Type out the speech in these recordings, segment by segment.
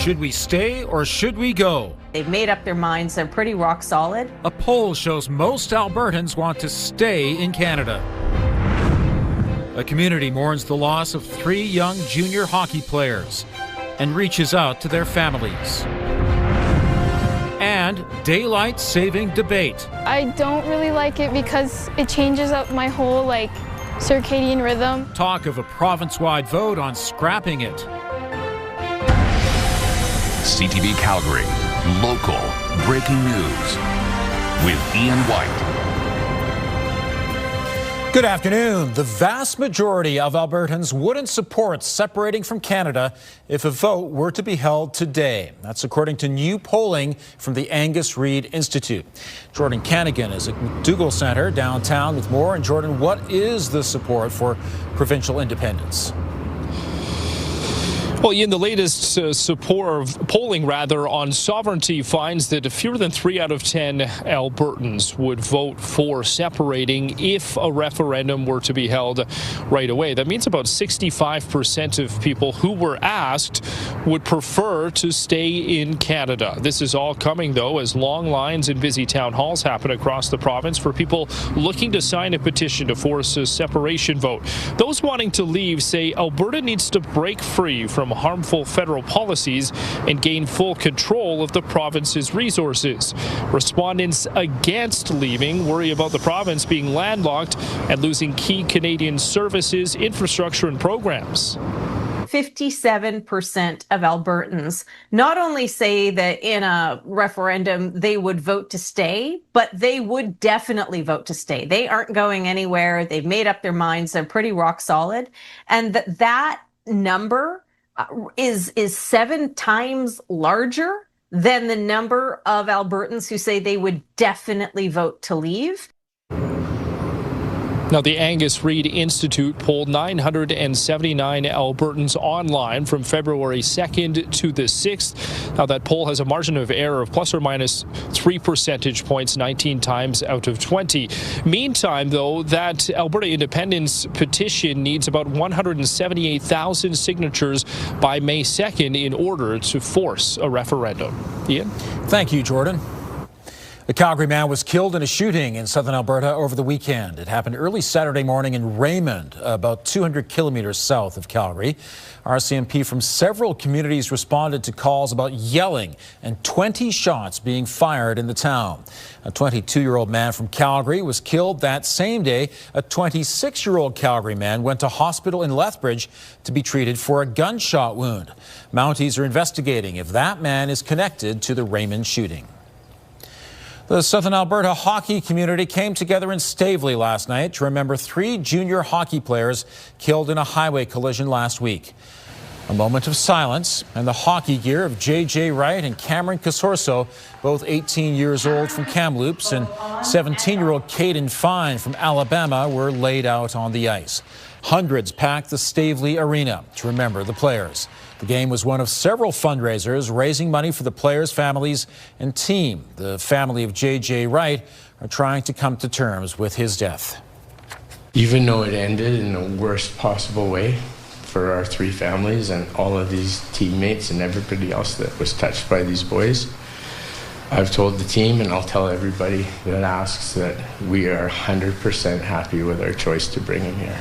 Should we stay or should we go? They've made up their minds. They're pretty rock solid. A poll shows most Albertans want to stay in Canada. A community mourns the loss of 3 young junior hockey players and reaches out to their families. And daylight saving debate. I don't really like it because it changes up my whole circadian rhythm. Talk of a province-wide vote on scrapping it. CTV Calgary, local breaking news with Ian White. Good afternoon. The vast majority of Albertans wouldn't support separating from Canada if a vote were to be held today. That's according to new polling from the Angus Reid Institute. Jordan Canigan is at McDougall Centre downtown with more. And Jordan, what is the support for provincial independence? Well, Ian, the latest polling on sovereignty finds that fewer than 3 out of 10 Albertans would vote for separating if a referendum were to be held right away. That means about 65% of people who were asked would prefer to stay in Canada. This is all coming, though, as long lines in busy town halls happen across the province for people looking to sign a petition to force a separation vote. Those wanting to leave say Alberta needs to break free from harmful federal policies and gain full control of the province's resources. Respondents against leaving worry about the province being landlocked and losing key Canadian services, infrastructure, and programs. 57% of Albertans not only say that in a referendum they would vote to stay, but they would definitely vote to stay. They aren't going anywhere. They've made up their minds. They're pretty rock solid. And that number is 7 times larger than the number of Albertans who say they would definitely vote to leave. Now, the Angus Reid Institute polled 979 Albertans online from February 2nd to the 6th. Now, that poll has a margin of error of plus or minus 3 percentage points 19 times out of 20. Meantime, though, that Alberta independence petition needs about 178,000 signatures by May 2nd in order to force a referendum. Ian? Thank you, Jordan. A Calgary man was killed in a shooting in southern Alberta over the weekend. It happened early Saturday morning in Raymond, about 200 kilometers south of Calgary. RCMP from several communities responded to calls about yelling and 20 shots being fired in the town. A 22-year-old man from Calgary was killed that same day. A 26-year-old Calgary man went to hospital in Lethbridge to be treated for a gunshot wound. Mounties are investigating if that man is connected to the Raymond shooting. The Southern Alberta hockey community came together in Staveley last night to remember 3 junior hockey players killed in a highway collision last week. A moment of silence and the hockey gear of J.J. Wright and Cameron Casorso, both 18 years old from Kamloops, and 17-year-old Caden Fine from Alabama were laid out on the ice. Hundreds packed the Staveley Arena to remember the players. The game was one of several fundraisers raising money for the players' families and team. The family of J.J. Wright are trying to come to terms with his death. Even though it ended in the worst possible way for our 3 families and all of these teammates and everybody else that was touched by these boys, I've told the team, and I'll tell everybody that asks, that we are 100% happy with our choice to bring him here.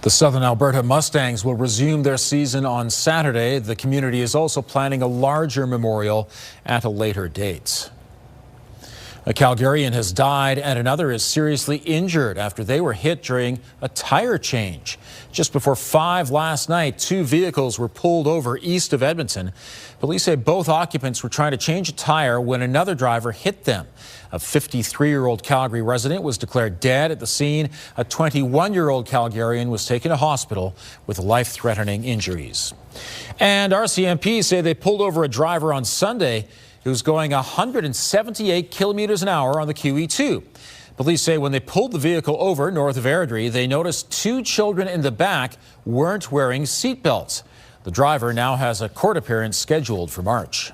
The Southern Alberta Mustangs will resume their season on Saturday. The community is also planning a larger memorial at a later date. A Calgarian has died and another is seriously injured after they were hit during a tire change. Just before 5 last night, 2 vehicles were pulled over east of Edmonton. Police say both occupants were trying to change a tire when another driver hit them. A 53-year-old Calgary resident was declared dead at the scene. A 21-year-old Calgarian was taken to hospital with life-threatening injuries. And RCMP say they pulled over a driver on Sunday who was going 178 kilometers an hour on the QE2. Police say when they pulled the vehicle over north of Airdrie, they noticed 2 children in the back weren't wearing seatbelts. The driver now has a court appearance scheduled for March.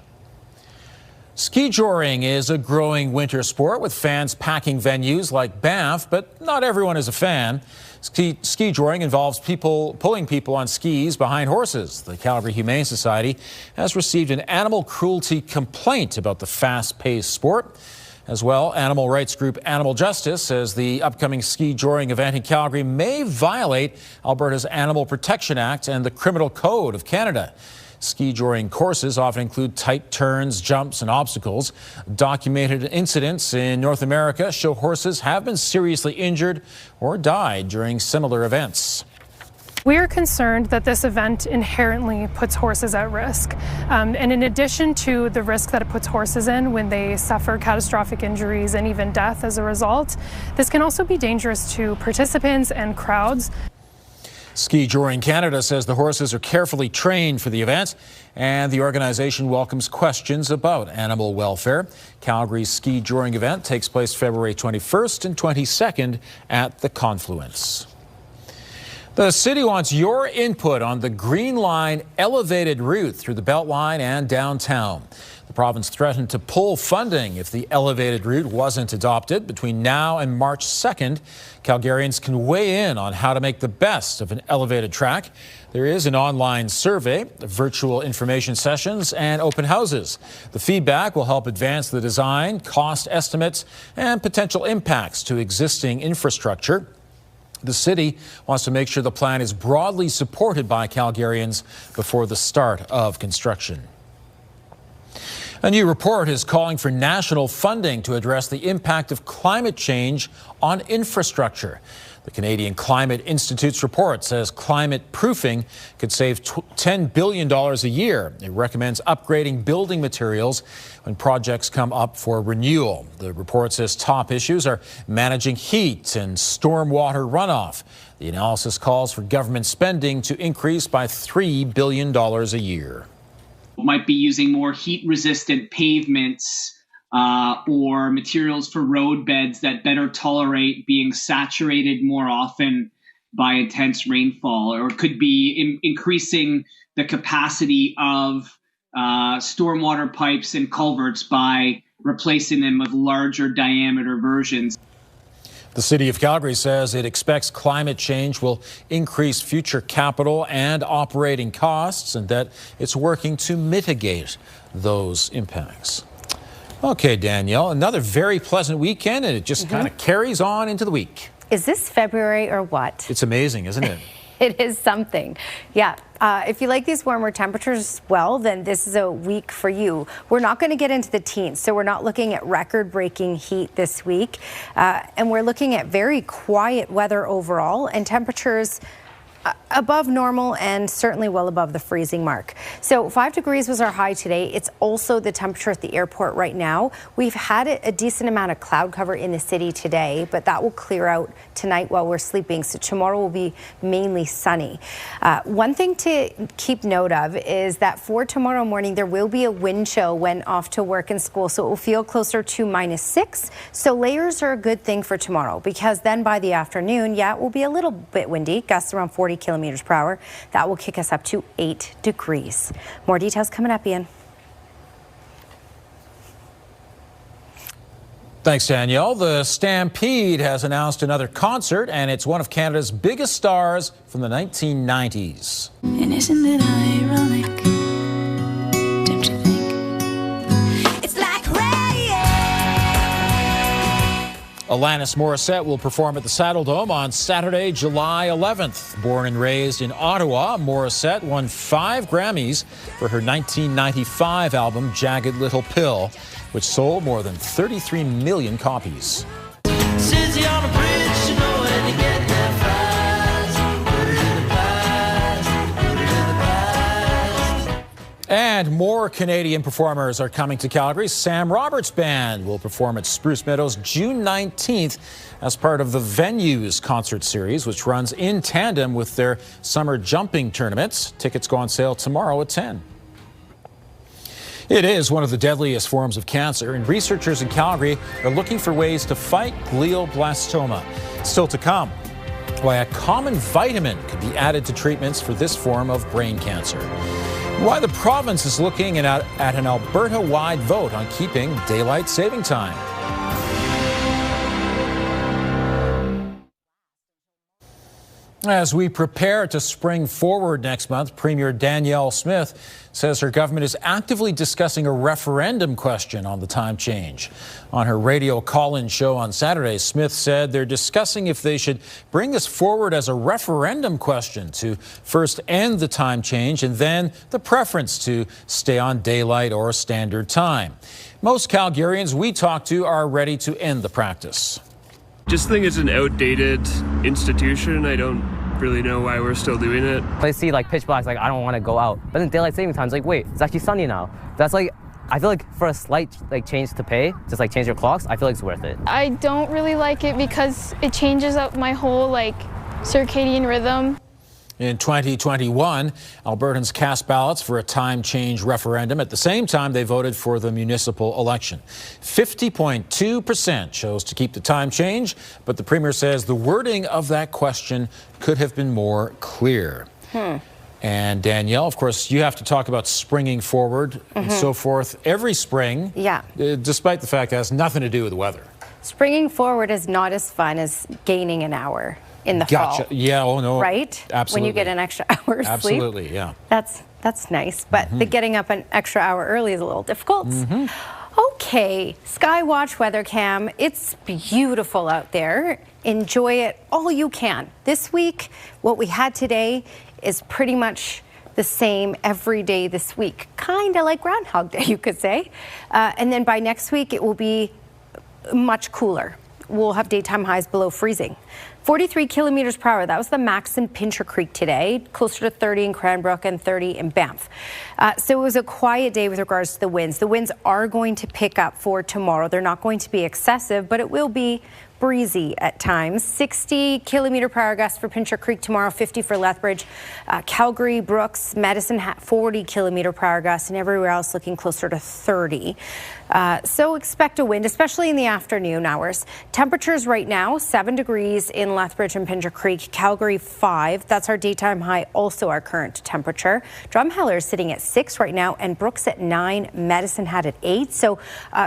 Ski joring is a growing winter sport with fans packing venues like Banff, but not everyone is a fan. Ski joring involves pulling people on skis behind horses. The Calgary Humane Society has received an animal cruelty complaint about the fast-paced sport. As well, animal rights group Animal Justice says the upcoming ski joring event in Calgary may violate Alberta's Animal Protection Act and the Criminal Code of Canada. Ski joring courses often include tight turns, jumps, and obstacles. Documented incidents in North America show horses have been seriously injured or died during similar events. We are concerned that this event inherently puts horses at risk. And in addition to the risk that it puts horses in when they suffer catastrophic injuries and even death as a result, this can also be dangerous to participants and crowds. Ski Joring Canada says the horses are carefully trained for the event, and the organization welcomes questions about animal welfare. Calgary's Ski Joring event takes place February 21st and 22nd at the Confluence. The city wants your input on the Green Line elevated route through the Beltline and downtown. The province threatened to pull funding if the elevated route wasn't adopted. Between now and March 2nd, Calgarians can weigh in on how to make the best of an elevated track. There is an online survey, virtual information sessions, and open houses. The feedback will help advance the design, cost estimates, and potential impacts to existing infrastructure. The city wants to make sure the plan is broadly supported by Calgarians before the start of construction. A new report is calling for national funding to address the impact of climate change on infrastructure. The Canadian Climate Institute's report says climate proofing could save $10 billion a year. It recommends upgrading building materials when projects come up for renewal. The report says top issues are managing heat and stormwater runoff. The analysis calls for government spending to increase by $3 billion a year. Might be using more heat-resistant pavements or materials for road beds that better tolerate being saturated more often by intense rainfall, or could be increasing the capacity of stormwater pipes and culverts by replacing them with larger diameter versions. The City of Calgary says it expects climate change will increase future capital and operating costs, and that it's working to mitigate those impacts. Okay, Danielle, another very pleasant weekend, and it just kind of carries on into the week. Is this February or what? It's amazing, isn't it? It is something. Yeah. If you like these warmer temperatures, well, then this is a week for you. We're not going to get into the teens, so we're not looking at record-breaking heat this week. And we're looking at very quiet weather overall, and temperatures above normal and certainly well above the freezing mark. So 5 degrees was our high today. It's also the temperature at the airport right now. We've had a decent amount of cloud cover in the city today, but that will clear out tonight while we're sleeping. So tomorrow will be mainly sunny. One thing to keep note of is that for tomorrow morning, there will be a wind chill when off to work and school. So it will feel closer to -6. So layers are a good thing for tomorrow, because then by the afternoon, yeah, it will be a little bit windy, gusts around 40 kilometers per hour. That will kick us up to 8 degrees. More details coming up, Ian. Thanks, Danielle. The Stampede has announced another concert, and it's one of Canada's biggest stars from the 1990s. And isn't it ironic? Don't you think? It's like rain. Alanis Morissette will perform at the Saddle Dome on Saturday, July 11th. Born and raised in Ottawa, Morissette won 5 Grammys for her 1995 album, Jagged Little Pill, which sold more than 33 million copies. And more Canadian performers are coming to Calgary. Sam Roberts' band will perform at Spruce Meadows June 19th as part of the Venues concert series, which runs in tandem with their summer jumping tournaments. Tickets go on sale tomorrow at 10. It is one of the deadliest forms of cancer, and researchers in Calgary are looking for ways to fight glioblastoma. Still to come, why a common vitamin could be added to treatments for this form of brain cancer. Why the province is looking at an Alberta-wide vote on keeping daylight saving time. As we prepare to spring forward next month, Premier Danielle Smith says her government is actively discussing a referendum question on the time change. On her radio call-in show on Saturday, Smith said they're discussing if they should bring this forward as a referendum question to first end the time change and then the preference to stay on daylight or standard time. Most Calgarians we talk to are ready to end the practice. Just think it's an outdated institution. I don't really know why we're still doing it. I see like pitch black, like I don't want to go out. But then daylight saving time is like, wait, it's actually sunny now. That's like, I feel like for a slight like change to pay, just like change your clocks, I feel like it's worth it. I don't really like it because it changes up my whole like circadian rhythm. In 2021, Albertans cast ballots for a time change referendum. At the same time, they voted for the municipal election. 50.2% chose to keep the time change, but the Premier says the wording of that question could have been more clear. And Danielle, of course, you have to talk about springing forward and so forth every spring. Yeah. Despite the fact that it has nothing to do with the weather. Springing forward is not as fun as gaining an hour in the fall. Yeah, oh no. Right? Absolutely. When you get an extra hour of sleep. Absolutely, yeah. That's nice, but the getting up an extra hour early is a little difficult. Okay, Skywatch weather cam. It's beautiful out there. Enjoy it all you can. This week, what we had today is pretty much the same every day this week. Kind of like Groundhog Day, you could say. And then by next week, it will be much cooler. We'll have daytime highs below freezing. 43 kilometers per hour. That was the max in Pincher Creek today, closer to 30 in Cranbrook and 30 in Banff. So it was a quiet day with regards to the winds. The winds are going to pick up for tomorrow. They're not going to be excessive, but it will be breezy at times. 60 kilometer per hour gusts for Pincher Creek tomorrow, 50 for Lethbridge. Calgary, Brooks, Medicine Hat, 40 kilometer per hour gusts, and everywhere else looking closer to 30. So expect a wind, especially in the afternoon hours. Temperatures right now, 7 degrees in Lethbridge and Pincher Creek, Calgary 5. That's our daytime high, also our current temperature. Drumheller is sitting at 6 right now, and Brooks at 9, Medicine Hat at 8. So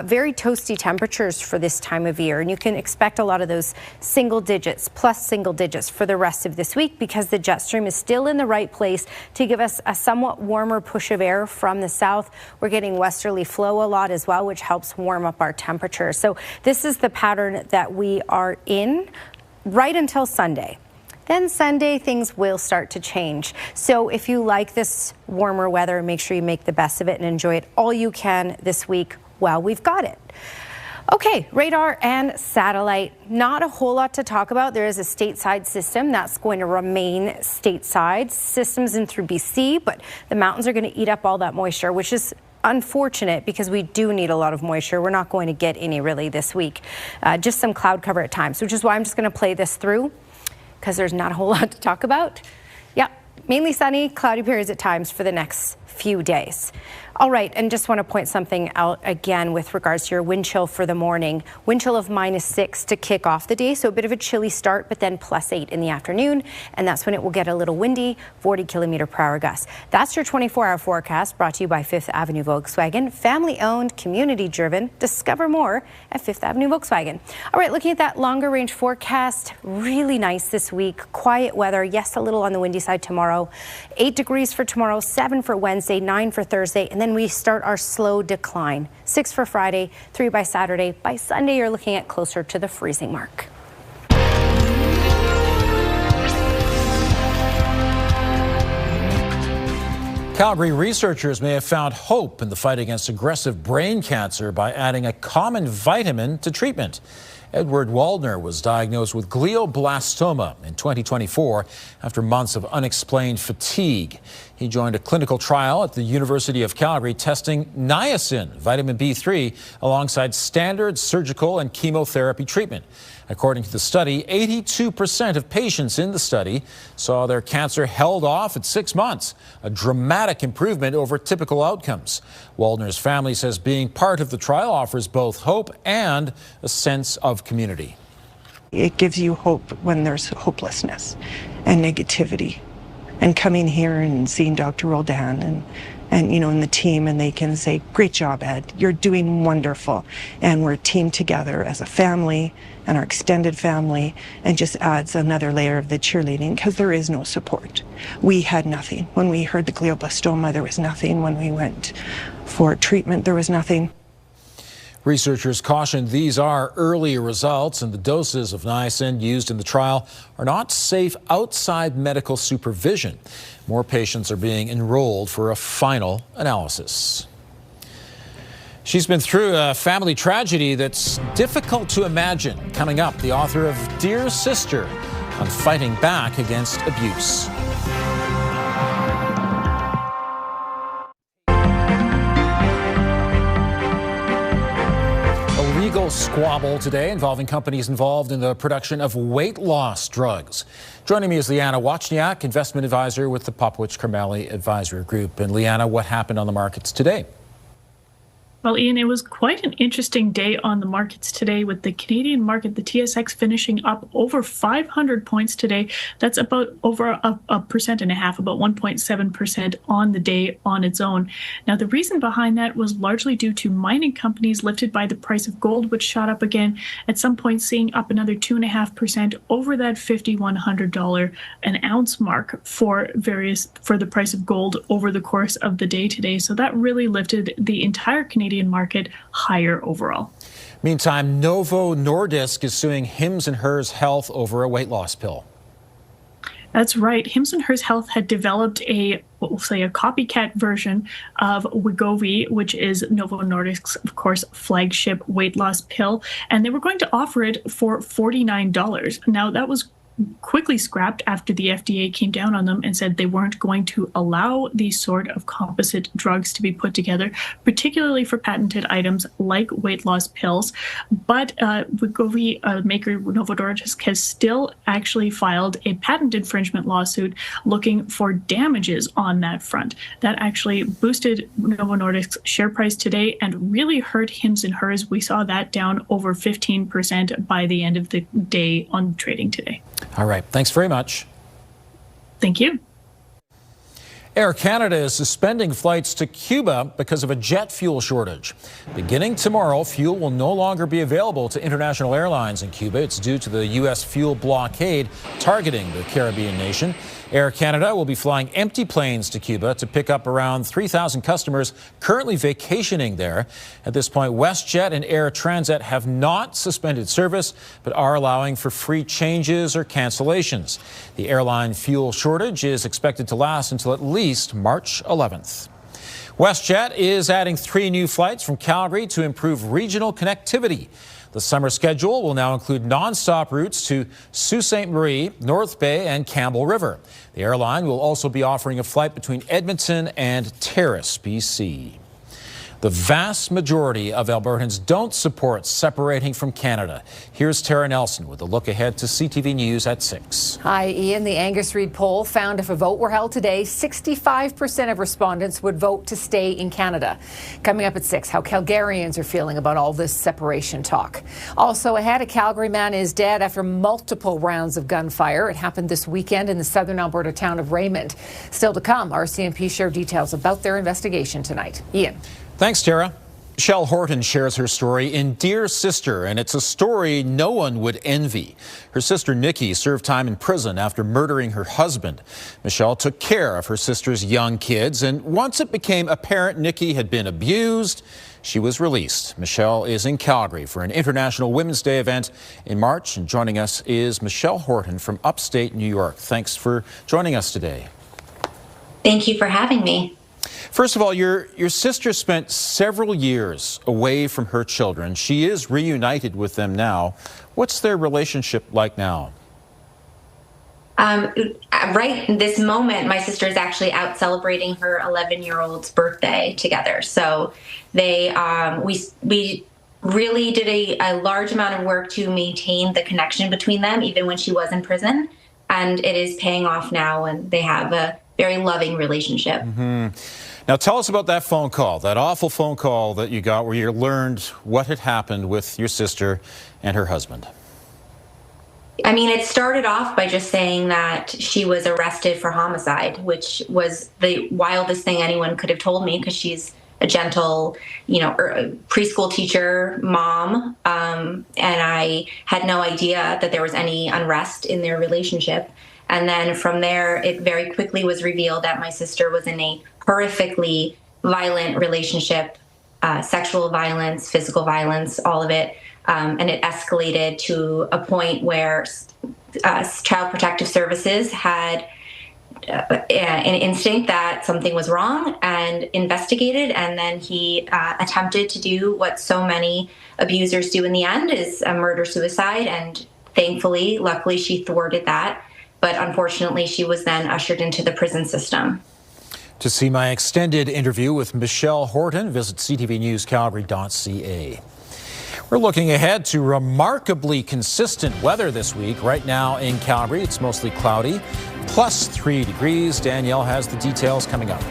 very toasty temperatures for this time of year, and you can expect a lot of those single digits, plus single digits for the rest of this week because the jet stream is still in the right place to give us a somewhat warmer push of air from the south. We're getting westerly flow a lot as well, which helps warm up our temperature. So this is the pattern that we are in right until Sunday. Then Sunday, things will start to change. So if you like this warmer weather, make sure you make the best of it and enjoy it all you can this week while we've got it. Okay, radar and satellite. Not a whole lot to talk about. There is a stateside system that's going to remain stateside. Systems in through BC, but the mountains are going to eat up all that moisture, which is unfortunate because we do need a lot of moisture. We're not going to get any really this week. Just some cloud cover at times, which is why I'm just going to play this through because there's not a whole lot to talk about. Yeah, mainly sunny, cloudy periods at times for the next few days. All right, and just want to point something out again with regards to your wind chill for the morning. Wind chill of -6 to kick off the day, so a bit of a chilly start, but then +8 in the afternoon, and that's when it will get a little windy, 40 kilometer per hour gusts. That's your 24-hour forecast brought to you by Fifth Avenue Volkswagen. Family-owned, community-driven. Discover more at Fifth Avenue Volkswagen. All right, looking at that longer range forecast, really nice this week. Quiet weather, yes, a little on the windy side tomorrow. 8 degrees for tomorrow, 7 for Wednesday, 9 for Thursday, and then we start our slow decline. 6 for Friday, 3 by Saturday. By Sunday, you're looking at closer to the freezing mark. Calgary researchers may have found hope in the fight against aggressive brain cancer by adding a common vitamin to treatment. Edward Waldner was diagnosed with glioblastoma in 2024 after months of unexplained fatigue. He joined a clinical trial at the University of Calgary testing niacin, vitamin B3, alongside standard surgical and chemotherapy treatment. According to the study, 82% of patients in the study saw their cancer held off at 6 months, a dramatic improvement over typical outcomes. Waldner's family says being part of the trial offers both hope and a sense of community. It gives you hope when there's hopelessness and negativity. And coming here and seeing Dr. Roldan and, you know, in the team, and they can say, great job, Ed, you're doing wonderful. And we're a team together as a family and our extended family, and just adds another layer of the cheerleading, because there is no support. We had nothing. When we heard the glioblastoma, there was nothing. When we went for treatment, there was nothing. Researchers caution these are early results, and the doses of niacin used in the trial are not safe outside medical supervision. More patients are being enrolled for a final analysis. She's been through a family tragedy that's difficult to imagine. Coming up, the author of Dear Sister on fighting back against abuse. A legal squabble today involving companies involved in the production of weight loss drugs. Joining me is Liana Wachniak, investment advisor with the Popowich-Kermally Advisory Group. And Liana, what happened on the markets today? Well, Ian, it was quite an interesting day on the markets today, with the Canadian market, the TSX, finishing up over 500 points today. That's about over a 1.5%, about 1.7% on the day on its own. Now, the reason behind that was largely due to mining companies lifted by the price of gold, which shot up again at some point, seeing up another 2.5% over that $5,100 an ounce mark for the price of gold over the course of the day today. So that really lifted the entire Canadian market higher overall. Meantime, Novo Nordisk is suing Hims & Hers Health over a weight loss pill. That's right. Hims & Hers Health had developed a copycat version of Wegovy, which is Novo Nordisk's, of course, flagship weight loss pill, and they were going to offer it for $49. Now, that was quickly scrapped after the FDA came down on them and said they weren't going to allow these sort of composite drugs to be put together, particularly for patented items like weight loss pills. But Wegovy maker Novo Nordisk has still actually filed a patent infringement lawsuit looking for damages on that front. That actually boosted Novo Nordisk's share price today and really hurt Hims & Hers. We saw that down over 15% by the end of the day on trading today. All right. Thanks very much. Thank you. Air Canada is suspending flights to Cuba because of a jet fuel shortage. Beginning tomorrow, fuel will no longer be available to international airlines in Cuba. It's due to the U.S. fuel blockade targeting the Caribbean nation. Air Canada will be flying empty planes to Cuba to pick up around 3,000 customers currently vacationing there. At this point, WestJet and Air Transat have not suspended service, but are allowing for free changes or cancellations. The airline fuel shortage is expected to last until at least March 11th. WestJet is adding 3 new flights from Calgary to improve regional connectivity. The summer schedule will now include non-stop routes to Sault Ste. Marie, North Bay, and Campbell River. The airline will also be offering a flight between Edmonton and Terrace, BC. The vast majority of Albertans don't support separating from Canada. Here's Tara Nelson with a look ahead to CTV News at 6. Hi, Ian. The Angus Reid poll found if a vote were held today, 65% of respondents would vote to stay in Canada. Coming up at 6, how Calgarians are feeling about all this separation talk. Also ahead, a Calgary man is dead after multiple rounds of gunfire. It happened this weekend in the southern Alberta town of Raymond. Still to come, RCMP share details about their investigation tonight. Ian. Thanks, Tara. Michelle Horton shares her story in Dear Sister, and it's a story no one would envy. Her sister Nikki served time in prison after murdering her husband. Michelle took care of her sister's young kids, and once it became apparent Nikki had been abused, she was released. Michelle is in Calgary for an International Women's Day event in March, and joining us is Michelle Horton from upstate New York. Thanks for joining us today. Thank you for having me. First of all, your sister spent several years away from her children. She is reunited with them now. What's their relationship like now? Right in this moment, my sister is actually out celebrating her 11-year-old's birthday together. So they, we really did a large amount of work to maintain the connection between them, even when she was in prison. And it is paying off now, and they have a very loving relationship. Mm-hmm. Now tell us about that phone call, that awful phone call that you got where you learned what had happened with your sister and her husband. I mean, it started off by just saying that she was arrested for homicide, which was the wildest thing anyone could have told me, because she's a gentle, preschool teacher, mom, and I had no idea that there was any unrest in their relationship. And then from there, it very quickly was revealed that my sister was in a horrifically violent relationship, sexual violence, physical violence, all of it. And it escalated to a point where Child Protective Services had an instinct that something was wrong and investigated. And then he attempted to do what so many abusers do in the end, is a murder-suicide. And thankfully, luckily, she thwarted that. But unfortunately, she was then ushered into the prison system. To see my extended interview with Michelle Horton, visit ctvnewscalgary.ca. We're looking ahead to remarkably consistent weather this week. Right now in Calgary, it's mostly cloudy, plus 3 degrees. Danielle has the details coming up.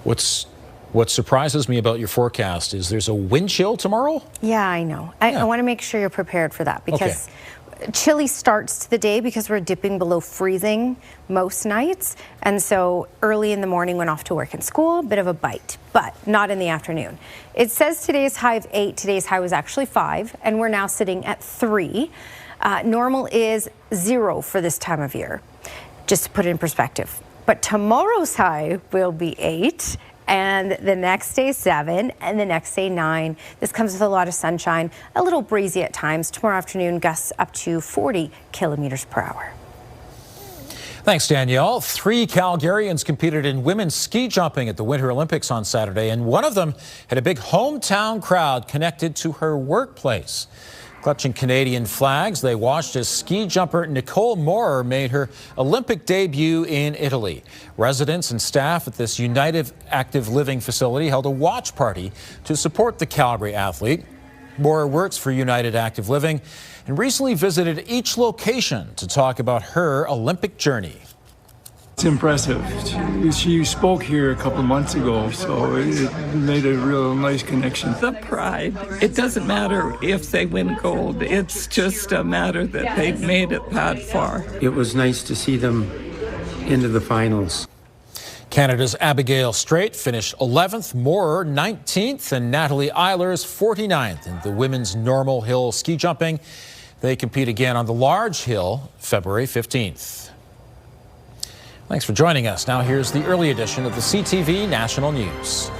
What surprises me about your forecast is there's a wind chill tomorrow? Yeah, I know. I want to make sure you're prepared for that, because chilly starts to the day because we're dipping below freezing most nights. And so early in the morning when off to work and school, a bit of a bite, but not in the afternoon. It says today's high of 8. Today's high was actually 5, and we're now sitting at 3. Normal is 0 for this time of year, just to put it in perspective. But tomorrow's high will be 8. And the next day 7, and the next day 9. This comes with a lot of sunshine, a little breezy at times. Tomorrow afternoon, gusts up to 40 kilometers per hour. Thanks, Danielle. 3 Calgarians competed in women's ski jumping at the Winter Olympics on Saturday, and one of them had a big hometown crowd connected to her workplace. Clutching Canadian flags, they watched as ski jumper Nicole Moorer made her Olympic debut in Italy. Residents and staff at this United Active Living facility held a watch party to support the Calgary athlete. Moorer works for United Active Living and recently visited each location to talk about her Olympic journey. It's impressive. She spoke here a couple of months ago, so it made a real nice connection. The pride. It doesn't matter if they win gold. It's just a matter that they've made it that far. It was nice to see them into the finals. Canada's Abigail Strait finished 11th, Moorer 19th, and Natalie Eilers 49th in the women's normal hill ski jumping. They compete again on the large hill February 15th. Thanks for joining us. Now here's the early edition of the CTV National News.